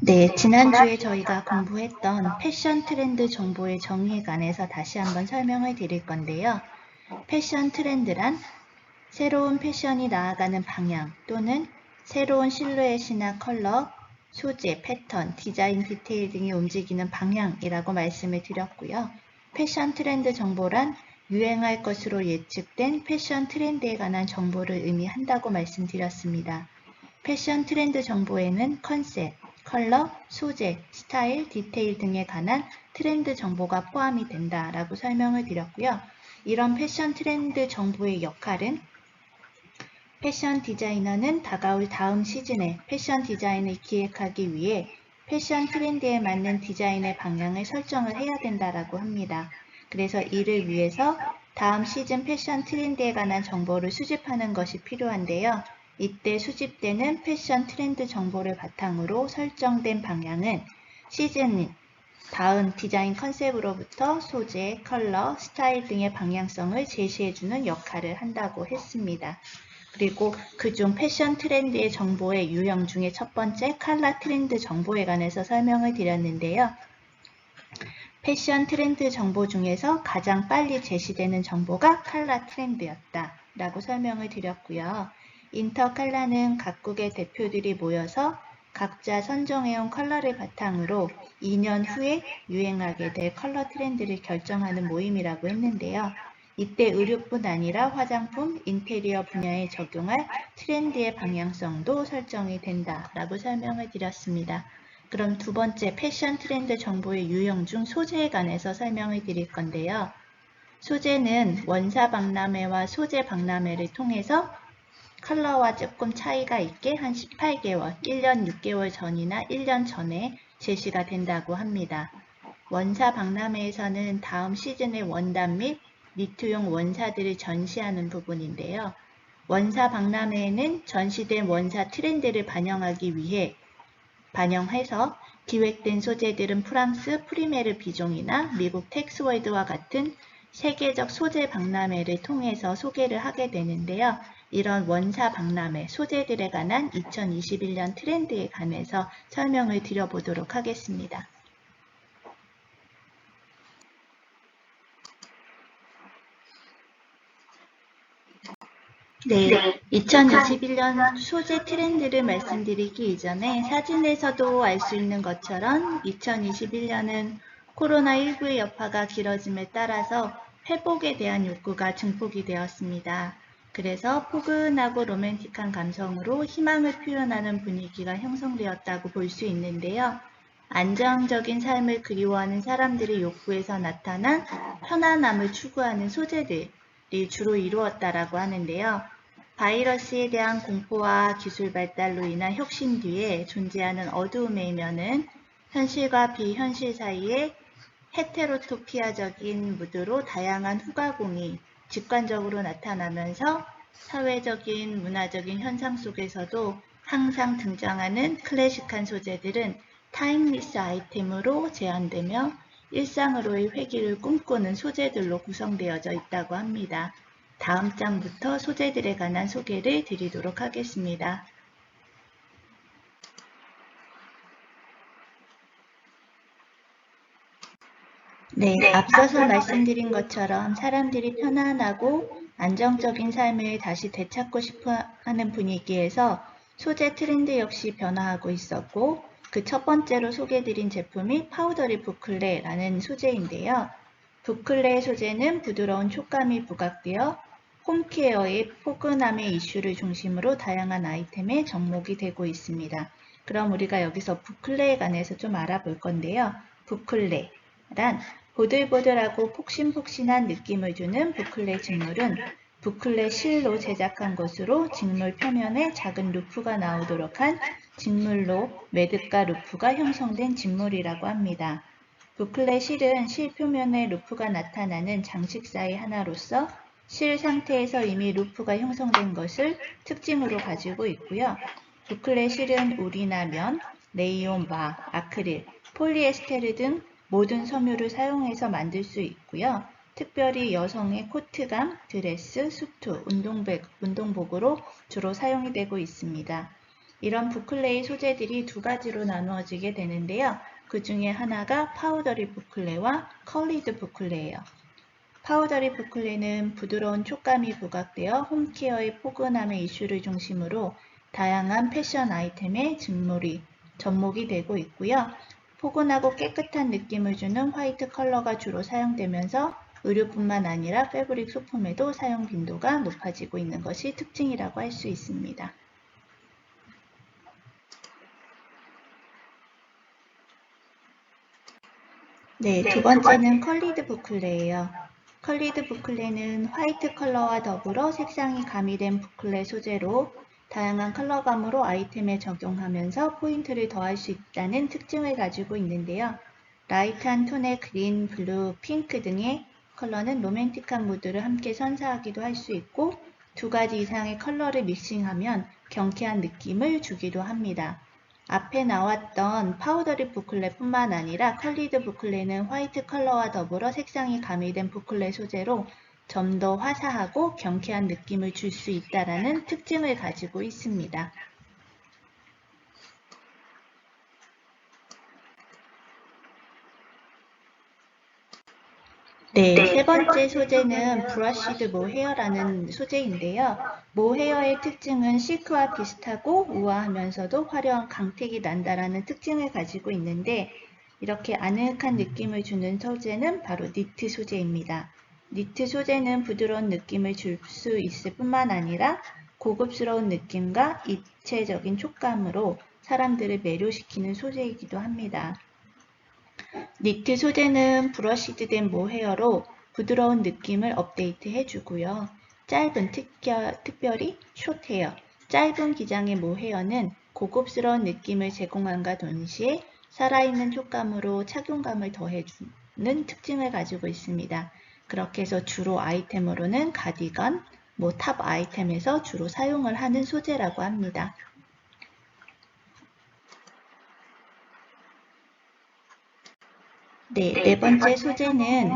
네, 지난주에 저희가 공부했던 패션 트렌드 정보의 정의에 관해서 다시 한번 설명을 드릴 건데요. 패션 트렌드란 새로운 패션이 나아가는 방향 또는 새로운 실루엣이나 컬러, 소재, 패턴, 디자인 디테일 등이 움직이는 방향이라고 말씀을 드렸고요. 패션 트렌드 정보란 유행할 것으로 예측된 패션 트렌드에 관한 정보를 의미한다고 말씀드렸습니다. 패션 트렌드 정보에는 컨셉, 컬러, 소재, 스타일, 디테일 등에 관한 트렌드 정보가 포함이 된다라고 설명을 드렸고요. 이런 패션 트렌드 정보의 역할은 패션 디자이너는 다가올 다음 시즌에 패션 디자인을 기획하기 위해 패션 트렌드에 맞는 디자인의 방향을 설정을 해야 된다라고 합니다. 그래서 이를 위해서 다음 시즌 패션 트렌드에 관한 정보를 수집하는 것이 필요한데요. 이때 수집되는 패션 트렌드 정보를 바탕으로 설정된 방향은 시즌 다음 디자인 컨셉으로부터 소재, 컬러, 스타일 등의 방향성을 제시해주는 역할을 한다고 했습니다. 그리고 그중 패션 트렌드의 정보의 유형 중에 첫 번째 컬러 트렌드 정보에 관해서 설명을 드렸는데요. 패션 트렌드 정보 중에서 가장 빨리 제시되는 정보가 컬러 트렌드였다 라고 설명을 드렸고요. 인터컬러는 각국의 대표들이 모여서 각자 선정해온 컬러를 바탕으로 2년 후에 유행하게 될 컬러 트렌드를 결정하는 모임이라고 했는데요. 이때 의류뿐 아니라 화장품, 인테리어 분야에 적용할 트렌드의 방향성도 설정이 된다라고 설명을 드렸습니다. 그럼 두 번째 패션 트렌드 정보의 유형 중 소재에 관해서 설명을 드릴 건데요. 소재는 원사 박람회와 소재 박람회를 통해서 컬러와 조금 차이가 있게 한 18개월, 1년 6개월 전이나 1년 전에 제시가 된다고 합니다. 원사 박람회에서는 다음 시즌의 원단 및 니트용 원사들을 전시하는 부분인데요. 원사 박람회에는 전시된 원사 트렌드를 반영해서 기획된 소재들은 프랑스 프리메르 비종이나 미국 텍스월드와 같은 세계적 소재 박람회를 통해서 소개를 하게 되는데요. 이런 원사 박람회, 소재들에 관한 2021년 트렌드에 관해서 설명을 드려보도록 하겠습니다. 네, 2021년 소재 트렌드를 말씀드리기 이전에 사진에서도 알 수 있는 것처럼 2021년은 코로나19의 여파가 길어짐에 따라서 회복에 대한 욕구가 증폭이 되었습니다. 그래서 포근하고 로맨틱한 감성으로 희망을 표현하는 분위기가 형성되었다고 볼 수 있는데요. 안정적인 삶을 그리워하는 사람들의 욕구에서 나타난 편안함을 추구하는 소재들이 주로 이루었다라고 하는데요. 바이러스에 대한 공포와 기술 발달로 인한 혁신 뒤에 존재하는 어두움의 이면은 현실과 비현실 사이에 헤테로토피아적인 무드로 다양한 후가공이 직관적으로 나타나면서 사회적인 문화적인 현상 속에서도 항상 등장하는 클래식한 소재들은 타임리스 아이템으로 제한되며 일상으로의 회귀를 꿈꾸는 소재들로 구성되어져 있다고 합니다. 다음 장부터 소재들에 관한 소개를 드리도록 하겠습니다. 네, 앞서서 말씀드린 것처럼 사람들이 편안하고 안정적인 삶을 다시 되찾고 싶어 하는 분위기에서 소재 트렌드 역시 변화하고 있었고 그 첫 번째로 소개드린 제품이 파우더리 부클레라는 소재인데요. 부클레 소재는 부드러운 촉감이 부각되어 홈케어의 포근함의 이슈를 중심으로 다양한 아이템에 접목이 되고 있습니다. 그럼 우리가 여기서 부클레에 관해서 좀 알아볼 건데요. 부클레란 보들보들하고 폭신폭신한 느낌을 주는 부클레 직물은 부클레 실로 제작한 것으로 직물 표면에 작은 루프가 나오도록 한 직물로 매듭과 루프가 형성된 직물이라고 합니다. 부클레 실은 실 표면에 루프가 나타나는 장식사의 하나로서 실 상태에서 이미 루프가 형성된 것을 특징으로 가지고 있고요. 부클레 실은 우리나 면, 레이온 바, 아크릴, 폴리에스테르 등 모든 섬유를 사용해서 만들 수 있고요. 특별히 여성의 코트감, 드레스, 수트, 운동복으로 주로 사용이 되고 있습니다. 이런 부클레의 소재들이 두 가지로 나누어지게 되는데요. 그 중에 하나가 파우더리 부클레와 컬리드 부클레예요. 파우더리 부클레는 부드러운 촉감이 부각되어 홈케어의 포근함의 이슈를 중심으로 다양한 패션 아이템의 접목이 되고 있고요. 포근하고 깨끗한 느낌을 주는 화이트 컬러가 주로 사용되면서 의류뿐만 아니라 패브릭 소품에도 사용 빈도가 높아지고 있는 것이 특징이라고 할 수 있습니다. 네, 두 번째는 컬리드 부클레예요. 컬리드 부클레는 화이트 컬러와 더불어 색상이 가미된 부클레 소재로 다양한 컬러감으로 아이템에 적용하면서 포인트를 더할 수 있다는 특징을 가지고 있는데요. 라이트한 톤의 그린, 블루, 핑크 등의 컬러는 로맨틱한 무드를 함께 선사하기도 할 수 있고 두 가지 이상의 컬러를 믹싱하면 경쾌한 느낌을 주기도 합니다. 앞에 나왔던 파우더리 부클레뿐만 아니라 컬리드 부클레는 화이트 컬러와 더불어 색상이 가미된 부클레 소재로 좀 더 화사하고 경쾌한 느낌을 줄 수 있다는 특징을 가지고 있습니다. 네, 세 번째 소재는 브러쉬드 모헤어라는 소재인데요. 모헤어의 특징은 실크와 비슷하고 우아하면서도 화려한 광택이 난다라는 특징을 가지고 있는데 이렇게 아늑한 느낌을 주는 소재는 바로 니트 소재입니다. 니트 소재는 부드러운 느낌을 줄 수 있을 뿐만 아니라 고급스러운 느낌과 입체적인 촉감으로 사람들을 매료시키는 소재이기도 합니다. 니트 소재는 브러쉬드된 모헤어로 부드러운 느낌을 업데이트 해주고요. 특별히 숏헤어, 짧은 기장의 모헤어는 고급스러운 느낌을 제공함과 동시에 살아있는 촉감으로 착용감을 더해주는 특징을 가지고 있습니다. 그렇게 해서 주로 아이템으로는 가디건, 탑 아이템에서 주로 사용을 하는 소재라고 합니다. 네 번째 소재는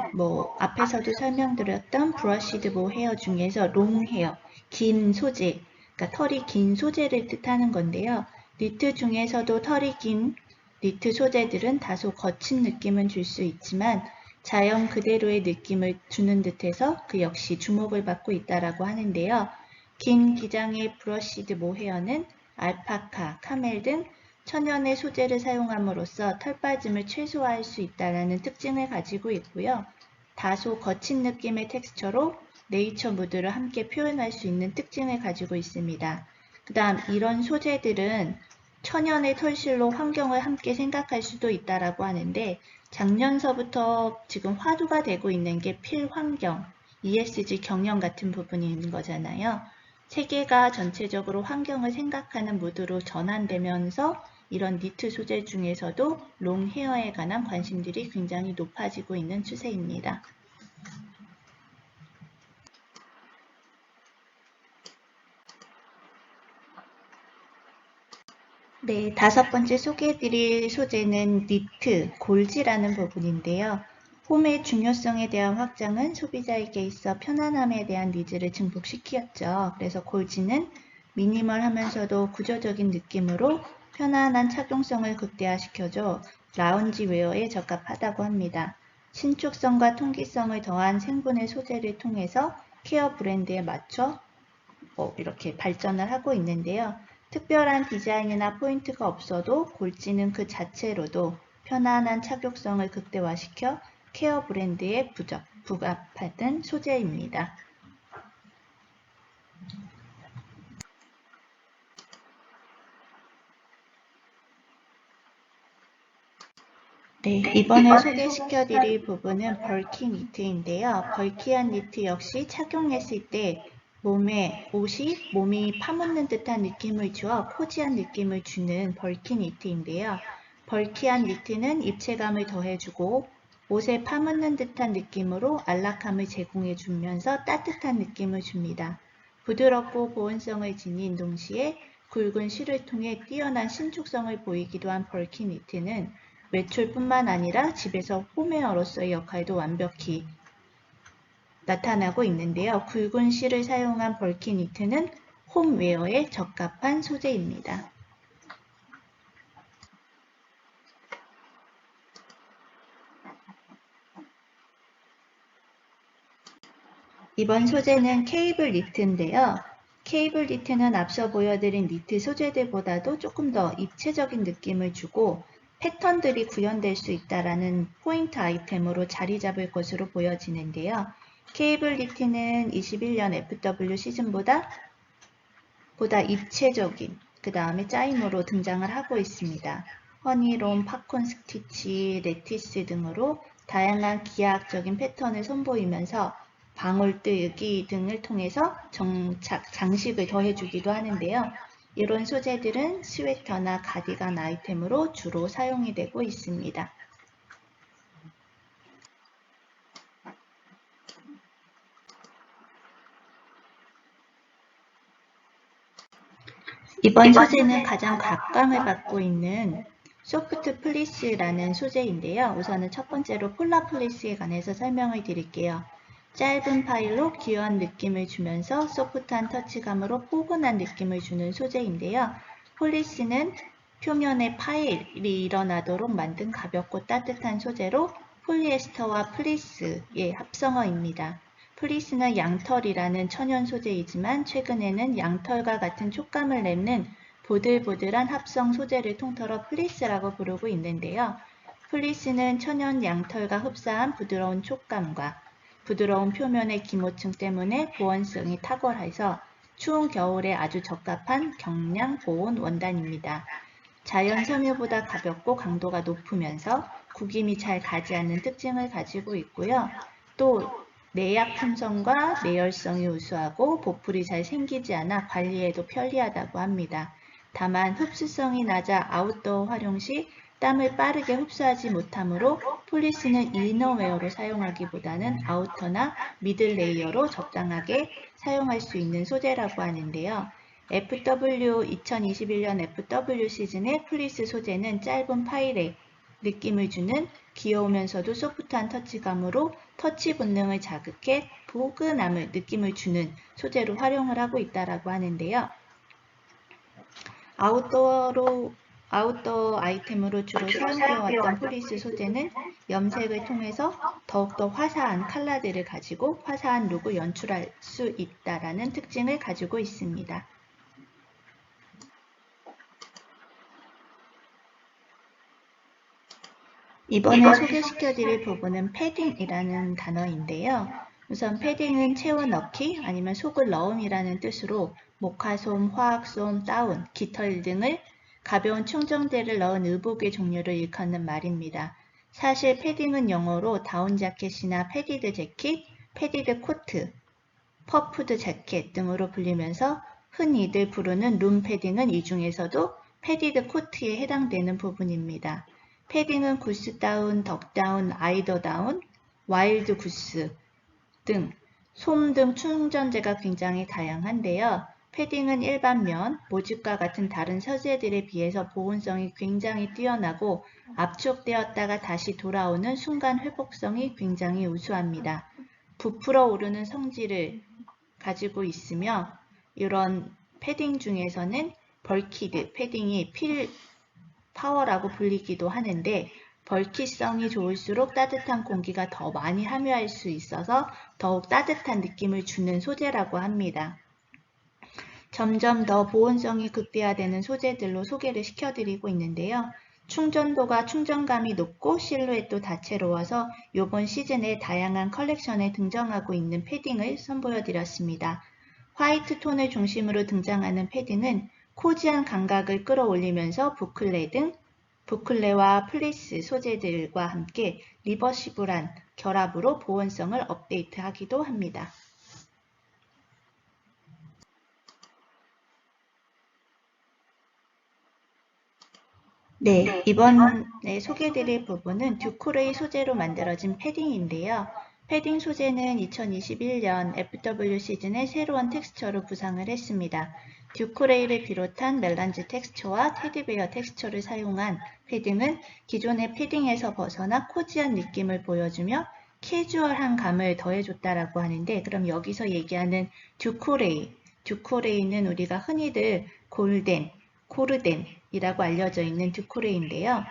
앞에서도 설명드렸던 브러쉬드 모헤어 중에서 롱헤어, 긴 소재, 그러니까 털이 긴 소재를 뜻하는 건데요. 니트 중에서도 털이 긴 니트 소재들은 다소 거친 느낌은 줄 수 있지만 자연 그대로의 느낌을 주는 듯해서 그 역시 주목을 받고 있다라고 하는데요. 긴 기장의 브러쉬드 모헤어는 알파카, 카멜 등 천연의 소재를 사용함으로써 털 빠짐을 최소화할 수 있다는 특징을 가지고 있고요. 다소 거친 느낌의 텍스처로 네이처 무드를 함께 표현할 수 있는 특징을 가지고 있습니다. 그 다음 이런 소재들은 천연의 털실로 환경을 함께 생각할 수도 있다라고 하는데 작년서부터 지금 화두가 되고 있는 게 필환경, ESG 경영 같은 부분이 있는 거잖아요. 세계가 전체적으로 환경을 생각하는 무드로 전환되면서 이런 니트 소재 중에서도 롱 헤어에 관한 관심들이 굉장히 높아지고 있는 추세입니다. 네, 다섯 번째 소개해드릴 소재는 니트, 골지라는 부분인데요. 홈의 중요성에 대한 확장은 소비자에게 있어 편안함에 대한 니즈를 증폭시켰죠. 그래서 골지는 미니멀하면서도 구조적인 느낌으로 편안한 착용성을 극대화시켜줘 라운지 웨어에 적합하다고 합니다. 신축성과 통기성을 더한 생분해 소재를 통해서 케어 브랜드에 맞춰 이렇게 발전을 하고 있는데요. 특별한 디자인이나 포인트가 없어도 골지는 그 자체로도 편안한 착용성을 극대화시켜 케어 브랜드에 부합하는 소재입니다. 네, 이번에 소개시켜드릴 부분은 벌키 니트인데요. 벌키한 니트 역시 착용했을 때 몸이 파묻는 듯한 느낌을 주어 코지한 느낌을 주는 벌키 니트인데요. 벌키한 니트는 입체감을 더해주고 옷에 파묻는 듯한 느낌으로 안락함을 제공해주면서 따뜻한 느낌을 줍니다. 부드럽고 보온성을 지닌 동시에 굵은 실을 통해 뛰어난 신축성을 보이기도 한 벌키 니트는 외출뿐만 아니라 집에서 홈웨어로서의 역할도 완벽히 나타나고 있는데요. 굵은 실을 사용한 벌키 니트는 홈웨어에 적합한 소재입니다. 이번 소재는 케이블 니트인데요. 케이블 니트는 앞서 보여드린 니트 소재들보다도 조금 더 입체적인 느낌을 주고 패턴들이 구현될 수 있다는 포인트 아이템으로 자리 잡을 것으로 보여지는데요. 케이블 니트는 21년 FW 시즌보다 입체적인 그 다음에 짜임으로 등장을 하고 있습니다. 허니롬, 팝콘 스티치, 레티스 등으로 다양한 기하학적인 패턴을 선보이면서 방울뜨기 등을 통해서 장식을 더해주기도 하는데요. 이런 소재들은 스웨터나 가디건 아이템으로 주로 사용이 되고 있습니다. 이번 소재는 가장 각광을 받고 있는 소프트 플리스라는 소재인데요. 우선은 첫 번째로 폴라 플리스에 관해서 설명을 드릴게요. 짧은 파일로 귀여운 느낌을 주면서 소프트한 터치감으로 포근한 느낌을 주는 소재인데요. 플리스는 표면에 파일이 일어나도록 만든 가볍고 따뜻한 소재로 폴리에스터와 플리스의 합성어입니다. 플리스는 양털이라는 천연 소재이지만 최근에는 양털과 같은 촉감을 내는 보들보들한 합성 소재를 통틀어 플리스라고 부르고 있는데요. 플리스는 천연 양털과 흡사한 부드러운 촉감과 부드러운 표면의 기모층 때문에 보온성이 탁월해서 추운 겨울에 아주 적합한 경량 보온 원단입니다. 자연 섬유보다 가볍고 강도가 높으면서 구김이 잘 가지 않는 특징을 가지고 있고요. 또 내약 품성과 내열성이 우수하고 보풀이 잘 생기지 않아 관리에도 편리하다고 합니다. 다만 흡수성이 낮아 아웃도어 활용 시 땀을 빠르게 흡수하지 못하므로 플리스는 이너웨어로 사용하기보다는 아우터나 미들 레이어로 적당하게 사용할 수 있는 소재라고 하는데요. 2021년 FW 시즌의 플리스 소재는 짧은 파일에 느낌을 주는 귀여우면서도 소프트한 터치감으로 터치 본능을 자극해 포근함을 느낌을 주는 소재로 활용을 하고 있다고 하는데요. 아웃도어 아이템으로 주로 사용되어 왔던 플리스 소재는 염색을 통해서 더욱더 화사한 컬러들을 가지고 화사한 룩을 연출할 수 있다는 특징을 가지고 있습니다. 이번에 소개시켜드릴 부분은 패딩이라는 단어인데요. 우선 패딩은 채워 넣기 아니면 속을 넣음이라는 뜻으로 목화솜, 화학솜, 다운, 깃털 등을 가벼운 충전대를 넣은 의복의 종류를 일컫는 말입니다. 사실 패딩은 영어로 다운 자켓이나 패디드 재킷, 패디드 코트, 퍼프드 재킷 등으로 불리면서 흔히들 부르는 룸 패딩은 이 중에서도 패디드 코트에 해당되는 부분입니다. 패딩은 구스다운, 덕다운, 아이더다운, 와일드 구스 등 솜 등 충전재가 굉장히 다양한데요. 패딩은 일반 면, 모직과 같은 다른 소재들에 비해서 보온성이 굉장히 뛰어나고 압축되었다가 다시 돌아오는 순간 회복성이 굉장히 우수합니다. 부풀어 오르는 성질을 가지고 있으며 이런 패딩 중에서는 벌키드 패딩이 필 파워라고 불리기도 하는데 벌키성이 좋을수록 따뜻한 공기가 더 많이 함유할 수 있어서 더욱 따뜻한 느낌을 주는 소재라고 합니다. 점점 더 보온성이 극대화되는 소재들로 소개를 시켜드리고 있는데요. 충전도가 충전감이 높고 실루엣도 다채로워서 이번 시즌에 다양한 컬렉션에 등장하고 있는 패딩을 선보여드렸습니다. 화이트 톤을 중심으로 등장하는 패딩은 코지한 감각을 끌어올리면서 부클레와 플리스 소재들과 함께 리버시블한 결합으로 보온성을 업데이트하기도 합니다. 네, 이번에 소개드릴 부분은 듀크레이 소재로 만들어진 패딩인데요. 패딩 소재는 2021년 FW 시즌에 새로운 텍스처로 부상을 했습니다. 듀크레이를 비롯한 멜란지 텍스처와 테디베어 텍스처를 사용한 패딩은 기존의 패딩에서 벗어나 코지한 느낌을 보여주며 캐주얼한 감을 더해줬다라고 하는데, 그럼 여기서 얘기하는 듀크레이는 우리가 흔히들 코르덴이라고 알려져 있는 듀크레이인데요.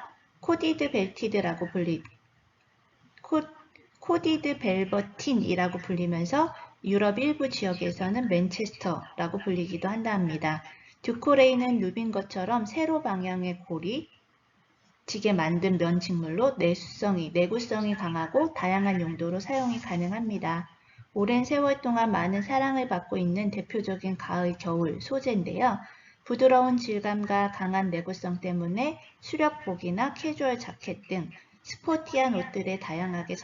코디드 벨버틴이라고 불리면서 유럽 일부 지역에서는 맨체스터라고 불리기도 한다 합니다. 듀코레이는 누빈 것처럼 세로 방향의 고리, 지게 만든 면직물로 내구성이 강하고 다양한 용도로 사용이 가능합니다. 오랜 세월 동안 많은 사랑을 받고 있는 대표적인 가을, 겨울 소재인데요. 부드러운 질감과 강한 내구성 때문에 수렵복이나 캐주얼 자켓 등 스포티한 옷들에 다양하게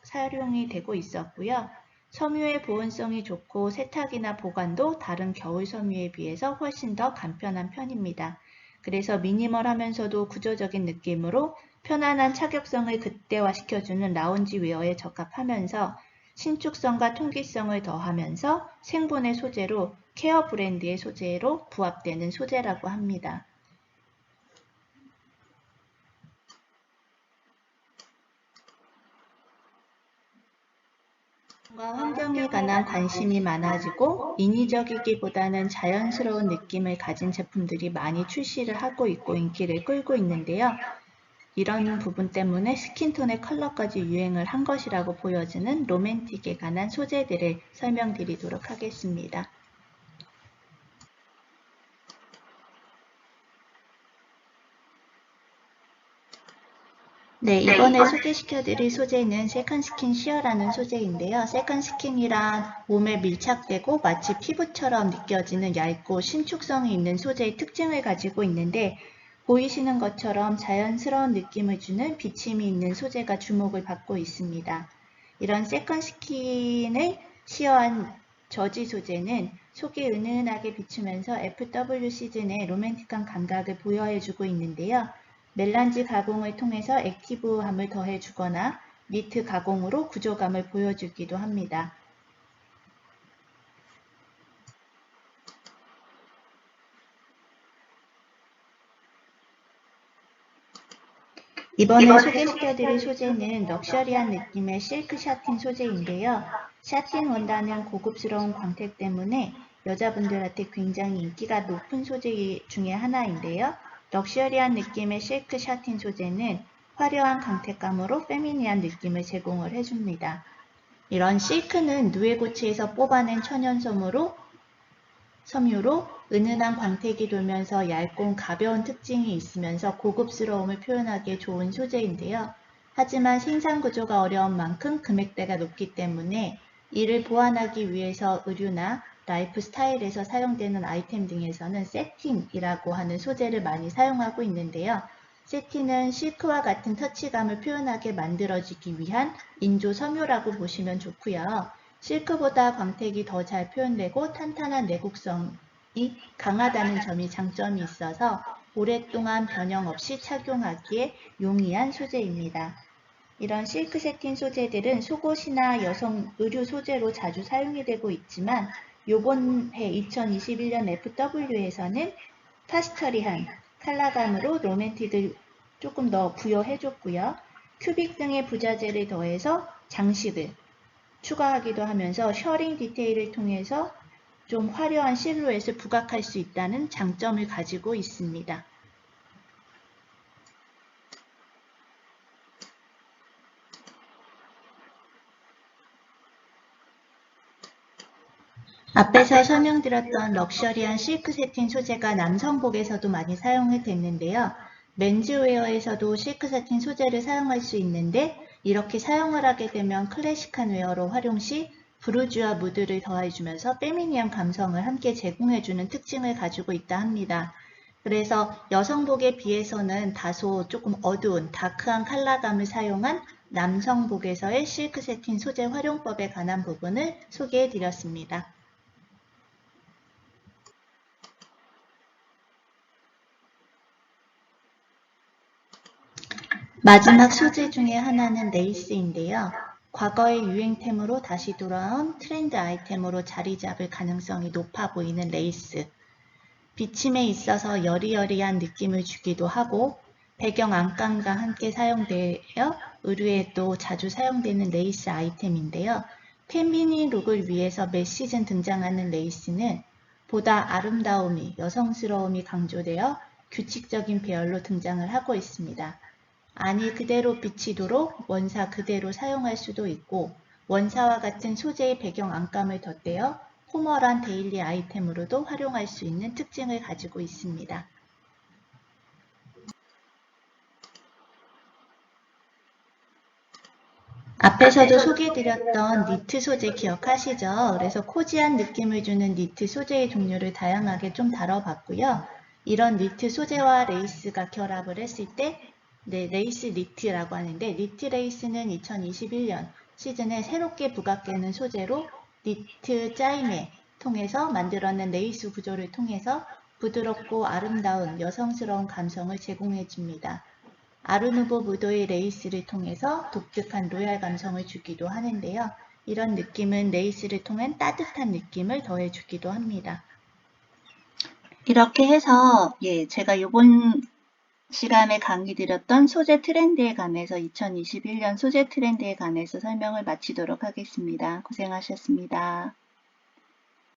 사용이 되고 있었고요. 섬유의 보온성이 좋고 세탁이나 보관도 다른 겨울 섬유에 비해서 훨씬 더 간편한 편입니다. 그래서 미니멀하면서도 구조적인 느낌으로 편안한 착용성을 극대화시켜주는 라운지 웨어에 적합하면서 신축성과 통기성을 더하면서 생분해 소재로 케어 브랜드의 소재로 부합되는 소재라고 합니다. 환경에 관한 관심이 많아지고 인위적이기보다는 자연스러운 느낌을 가진 제품들이 많이 출시를 하고 있고 인기를 끌고 있는데요. 이런 부분 때문에 스킨톤의 컬러까지 유행을 한 것이라고 보여지는 로맨틱에 관한 소재들을 설명드리도록 하겠습니다. 네, 이번에 소개시켜드릴 소재는 세컨스킨 쉬어라는 소재인데요. 세컨스킨이란 몸에 밀착되고 마치 피부처럼 느껴지는 얇고 신축성이 있는 소재의 특징을 가지고 있는데 보이시는 것처럼 자연스러운 느낌을 주는 비침이 있는 소재가 주목을 받고 있습니다. 이런 세컨스킨을 시어한 저지 소재는 속이 은은하게 비추면서 FW 시즌의 로맨틱한 감각을 부여해주고 있는데요. 멜란지 가공을 통해서 액티브함을 더해주거나 니트 가공으로 구조감을 보여주기도 합니다. 이번에 소개시켜드릴 소재는 럭셔리한 느낌의 실크 샤틴 소재인데요. 샤틴 원단은 고급스러운 광택 때문에 여자분들한테 굉장히 인기가 높은 소재 중에 하나인데요. 럭셔리한 느낌의 실크 샤틴 소재는 화려한 광택감으로 페미니한 느낌을 제공을 해줍니다. 이런 실크는 누에고치에서 뽑아낸 천연 섬유로 은은한 광택이 돌면서 얇고 가벼운 특징이 있으면서 고급스러움을 표현하기에 좋은 소재인데요. 하지만 생산 구조가 어려운 만큼 금액대가 높기 때문에 이를 보완하기 위해서 의류나 라이프 스타일에서 사용되는 아이템 등에서는 세틴이라고 하는 소재를 많이 사용하고 있는데요. 세틴은 실크와 같은 터치감을 표현하게 만들어지기 위한 인조 섬유라고 보시면 좋고요. 실크보다 광택이 더 잘 표현되고 탄탄한 내구성이 강하다는 점이 장점이 있어서 오랫동안 변형 없이 착용하기에 용이한 소재입니다. 이런 실크 세틴 소재들은 속옷이나 여성 의류 소재로 자주 사용이 되고 있지만 요번 해 2021년 FW에서는 파스터리한 컬러감으로 로맨틱을 조금 더 부여해줬고요. 큐빅 등의 부자재를 더해서 장식을 추가하기도 하면서 셔링 디테일을 통해서 좀 화려한 실루엣을 부각할 수 있다는 장점을 가지고 있습니다. 앞에서 설명드렸던 럭셔리한 실크 세틴 소재가 남성복에서도 많이 사용이 됐는데요. 맨즈웨어에서도 실크 세틴 소재를 사용할 수 있는데 이렇게 사용을 하게 되면 클래식한 웨어로 활용 시 부르주아 무드를 더해주면서 페미니한 감성을 함께 제공해주는 특징을 가지고 있다 합니다. 그래서 여성복에 비해서는 다소 조금 어두운 다크한 컬러감을 사용한 남성복에서의 실크 세틴 소재 활용법에 관한 부분을 소개해드렸습니다. 마지막 소재 중에 하나는 레이스인데요. 과거의 유행템으로 다시 돌아온 트렌드 아이템으로 자리 잡을 가능성이 높아 보이는 레이스. 비침에 있어서 여리여리한 느낌을 주기도 하고 배경 안감과 함께 사용되어 의류에도 자주 사용되는 레이스 아이템인데요. 페미닌 룩을 위해서 매 시즌 등장하는 레이스는 보다 아름다움이, 여성스러움이 강조되어 규칙적인 배열로 등장을 하고 있습니다. 안이 그대로 비치도록 원사 그대로 사용할 수도 있고 원사와 같은 소재의 배경 안감을 덧대어 포멀한 데일리 아이템으로도 활용할 수 있는 특징을 가지고 있습니다. 앞에서도 소개해드렸던 니트 소재 기억하시죠? 그래서 코지한 느낌을 주는 니트 소재의 종류를 다양하게 좀 다뤄봤고요. 이런 니트 소재와 레이스가 결합을 했을 때 레이스 니트라고 하는데, 니트 레이스는 2021년 시즌에 새롭게 부각되는 소재로 니트 짜임에 통해서 만들어낸 레이스 구조를 통해서 부드럽고 아름다운 여성스러운 감성을 제공해 줍니다. 아르누보 무도의 레이스를 통해서 독특한 로얄 감성을 주기도 하는데요. 이런 느낌은 레이스를 통한 따뜻한 느낌을 더해주기도 합니다. 이렇게 해서 제가 이번 시간에 강의 드렸던 소재 트렌드에 관해서 2021년 소재 트렌드에 관해서 설명을 마치도록 하겠습니다. 고생하셨습니다.